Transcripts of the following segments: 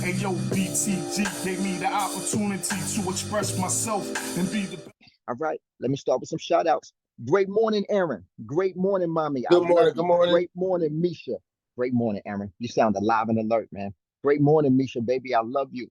And yo, BTG gave me the opportunity to express myself and be the best. All right, let me start with some shout outs. Great morning, Aaron. Great morning, Mommy. Good morning. Good morning. Great morning, Misha. Great morning, Aaron. You sound alive and alert, man. Great morning, Misha, baby. I love you.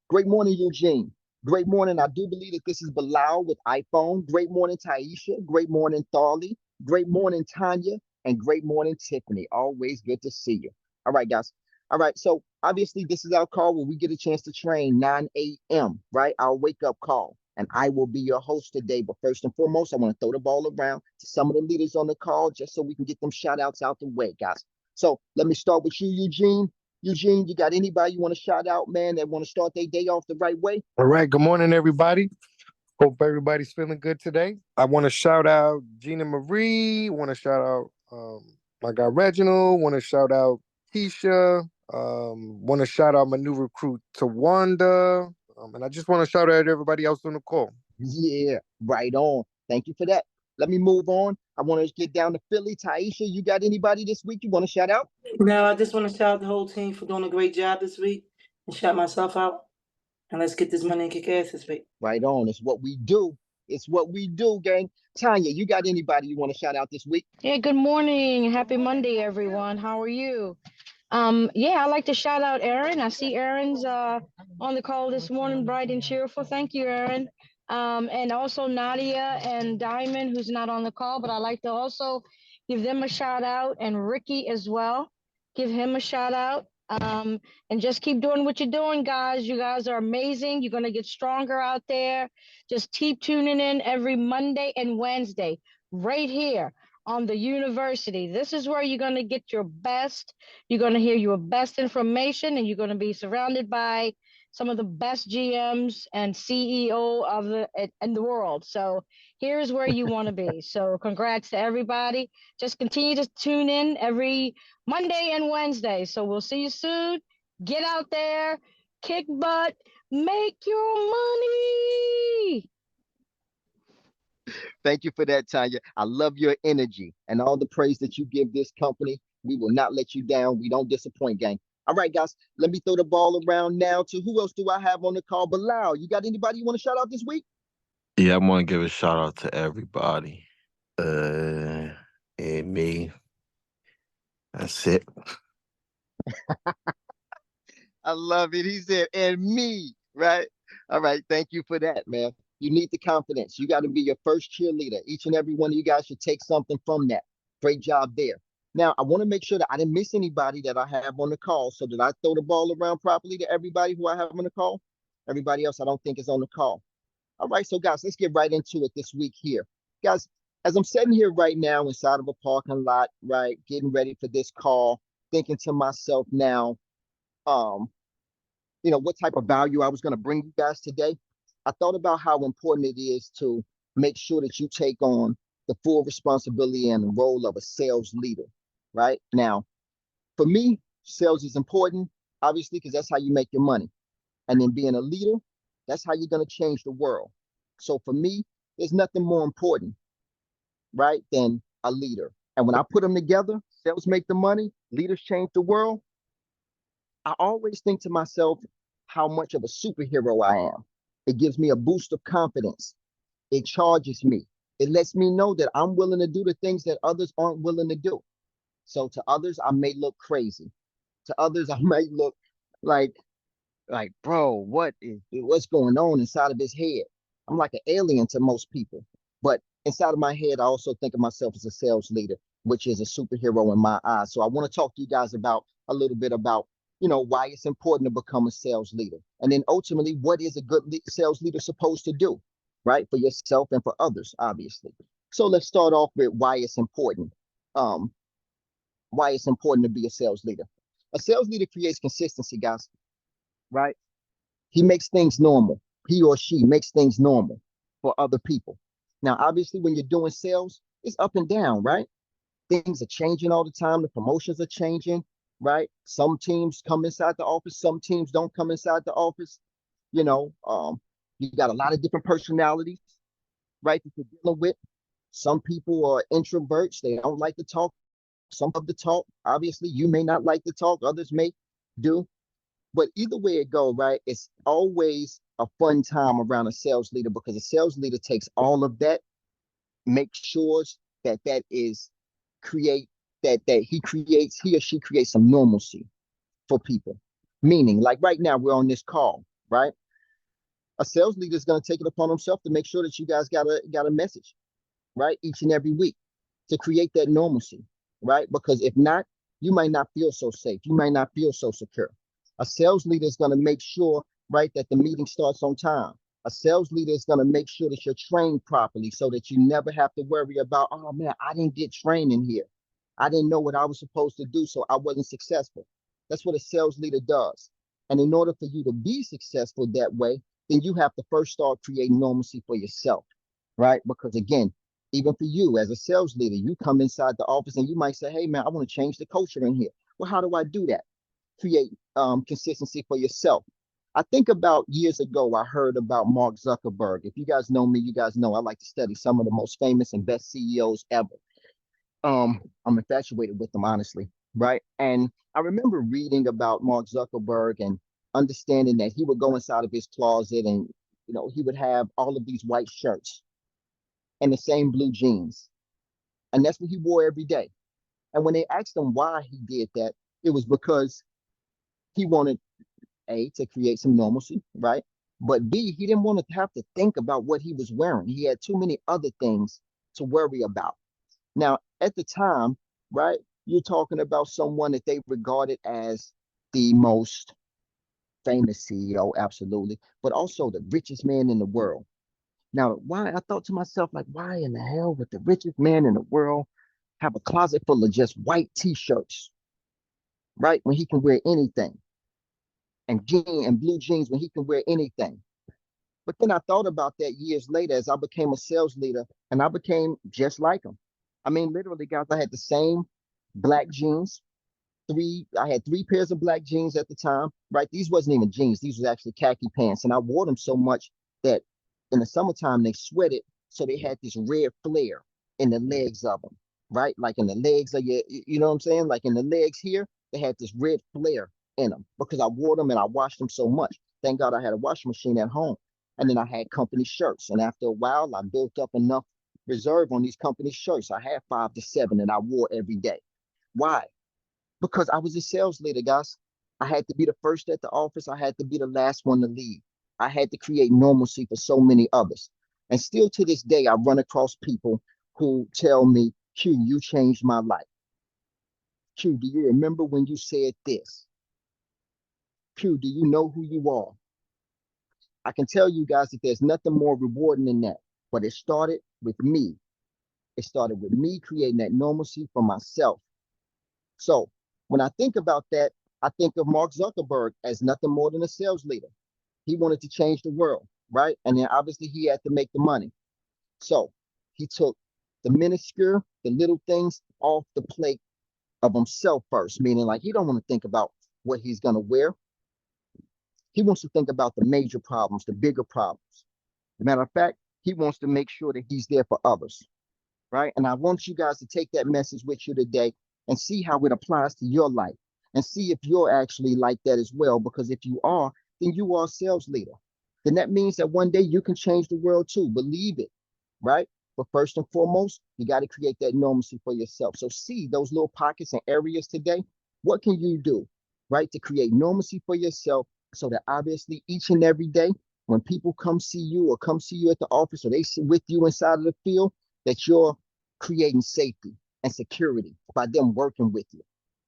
Great morning, Eugene. Great morning. I do believe that this is Bilal with iPhone. Great morning, Taisha. Great morning, Thorley. Great morning, Tanya. And great morning, Tiffany. Always good to see you. All right, guys. All right. So obviously, this is our call where we get a chance to train 9 a.m., right? Our wake up call. And I will be your host today. But first and foremost, I want to throw the ball around to some of the leaders on the call just so we can get them shout outs out the way, guys. So let me start with you, Eugene. Eugene, you got anybody you want to shout out, man, that want to start their day off the right way? All right. Good morning, everybody. Hope everybody's feeling good today. I want to shout out Gina Marie. Want to shout out my guy Reginald. Want to shout out Keisha. Want to shout out my new recruit Tawanda. And I just want to shout out everybody else on the call. Yeah, right on. Thank you for that. Let me move on. I want to get down to Philly. Taisha, you got anybody this week you want to shout out? No, I just want to shout out the whole team for doing a great job this week and shout myself out. And let's get this money and kick ass this week. Right on. It's what we do. It's what we do, gang. Tanya, you got anybody you want to shout out this week? Yeah, good morning. Happy Monday, everyone. How are you? Yeah, I'd like to shout out Aaron. I see Aaron's on the call this morning, bright and cheerful. Thank you, Aaron. And also Nadia and Diamond, who's not on the call, but I'd like to also give them a shout out, and Ricky as well. Give him a shout out. And just keep doing what you're doing, guys. You guys are amazing. You're gonna get stronger out there. Just keep tuning in every Monday and Wednesday, right here on the university. This is where you're going to get your best. You're going to hear your best information, and you're going to be surrounded by some of the best GMs and CEO of in the world. So here's where you want to be. So congrats to everybody. Just continue to tune in every Monday and Wednesday. So we'll see you soon. Get out there, kick butt, make your money. Thank you for that, Tanya. I love your energy and all the praise that you give this company. We will not let you down. We don't disappoint, gang. All right, guys, let me throw the ball around now to who else do I have on the call? Bilal, you got anybody you want to shout out this week? Yeah, I want to give a shout out to everybody. And me. That's it. I love it. He said, and me, right? All right, thank you for that, man. You need the confidence. You got to be your first cheerleader. Each and every one of you guys should take something from that. Great job there. Now, I want to make sure that I didn't miss anybody that I have on the call. So did I throw the ball around properly to everybody who I have on the call? Everybody else I don't think is on the call. All right, so guys, let's get right into it this week here. Guys, as I'm sitting here right now inside of a parking lot, right, getting ready for this call, thinking to myself now, what type of value I was going to bring you guys today. I thought about how important it is to make sure that you take on the full responsibility and the role of a sales leader, right? Now, for me, sales is important, obviously, because that's how you make your money. And then being a leader, that's how you're going to change the world. So for me, there's nothing more important, right, than a leader. And when I put them together, sales make the money, leaders change the world. I always think to myself how much of a superhero I am. It gives me a boost of confidence. It charges me. It lets me know that I'm willing to do the things that others aren't willing to do. So to others, I may look crazy. To others, I may look like, bro, what's going on inside of his head? I'm like an alien to most people. But inside of my head, I also think of myself as a sales leader, which is a superhero in my eyes. So I want to talk to you guys about a little bit about why it's important to become a sales leader. And then ultimately, what is a good sales leader supposed to do, right? For yourself and for others, obviously. So let's start off with why it's important. Why it's important to be a sales leader. A sales leader creates consistency, guys, right? He makes things normal. He or she makes things normal for other people. Now, obviously, when you're doing sales, it's up and down, right? Things are changing all the time. The promotions are changing. Right? Some teams come inside the office, some teams don't come inside the office. You got a lot of different personalities, right? That you're dealing with. Some people are introverts, they don't like to talk. Some of the talk, obviously, you may not like to talk, others may do. But either way it go, right, it's always a fun time around a sales leader because a sales leader takes all of that, makes sure that that is create that he or she creates some normalcy for people. Meaning, like right now, we're on this call, right? A sales leader is going to take it upon himself to make sure that you guys got a message, right? Each and every week to create that normalcy, right? Because if not, you might not feel so safe. You might not feel so secure. A sales leader is going to make sure, right, that the meeting starts on time. A sales leader is going to make sure that you're trained properly so that you never have to worry about, oh man, I didn't get trained in here. I didn't know what I was supposed to do, so I wasn't successful. That's what a sales leader does. And in order for you to be successful that way, then you have to first start creating normalcy for yourself, right? Because again, even for you as a sales leader, you come inside the office and you might say, hey man, I want to change the culture in here. Well, how do I do that? Create consistency for yourself. I think about years ago, I heard about Mark Zuckerberg. If you guys know me, you guys know I like to study some of the most famous and best CEOs ever. I'm infatuated with them, honestly, right? And I remember reading about Mark Zuckerberg and understanding that he would go inside of his closet and he would have all of these white shirts and the same blue jeans. And that's what he wore every day. And when they asked him why he did that, it was because he wanted A, to create some normalcy, right? But B, he didn't want to have to think about what he was wearing. He had too many other things to worry about. Now, at the time, right, you're talking about someone that they regarded as the most famous CEO, absolutely, but also the richest man in the world. Now, why? I thought to myself, like, why in the hell would the richest man in the world have a closet full of just white t-shirts, right? When he can wear anything, and blue jeans when he can wear anything. But then I thought about that years later as I became a sales leader, and I became just like him. I mean, literally, guys, I had the same black jeans. I had 3 pairs of black jeans at the time, right? These wasn't even jeans. These was actually khaki pants. And I wore them so much that in the summertime, they sweated. So they had this red flare in the legs of them, right? Like in the legs of you know what I'm saying? Like in the legs here, they had this red flare in them because I wore them and I washed them so much. Thank God I had a washing machine at home. And then I had company shirts. And after a while, I built up enough reserve on these company shirts. I had 5 to 7 that I wore every day. Why? Because I was a sales leader, guys. I had to be the first at the office. I had to be the last one to leave. I had to create normalcy for so many others. And still to this day, I run across people who tell me, Q, you changed my life. Q, do you remember when you said this? Q, do you know who you are? I can tell you guys that there's nothing more rewarding than that. But it started with me. It started with me creating that normalcy for myself. So when I think about that, I think of Mark Zuckerberg as nothing more than a sales leader. He wanted to change the world, right? And then obviously he had to make the money. So he took the minuscule, the little things off the plate of himself first, meaning like he don't want to think about what he's going to wear. He wants to think about the major problems, the bigger problems. As a matter of fact, he wants to make sure that he's there for others, right? And I want you guys to take that message with you today and see how it applies to your life and see if you're actually like that as well. Because if you are, then you are a sales leader. Then that means that one day you can change the world too. Believe it, right? But first and foremost, you got to create that normalcy for yourself. So see those little pockets and areas today. What can you do, right, to create normalcy for yourself so that obviously each and every day when people come see you or come see you at the office or they sit with you inside of the field, that you're creating safety and security by them working with you.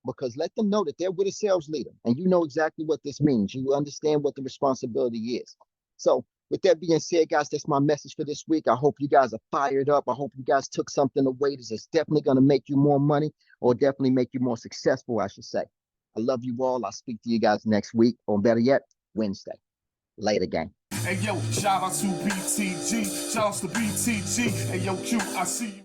Because let them know that they're with a sales leader and you know exactly what this means. You understand what the responsibility is. So with that being said, guys, that's my message for this week. I hope you guys are fired up. I hope you guys took something away that's definitely going to make you more money or definitely make you more successful, I should say. I love you all. I'll speak to you guys next week, or better yet, Wednesday. Later, gang. Hey yo, shout out to BTG, shout out to BTG. Hey yo, Q, I see you.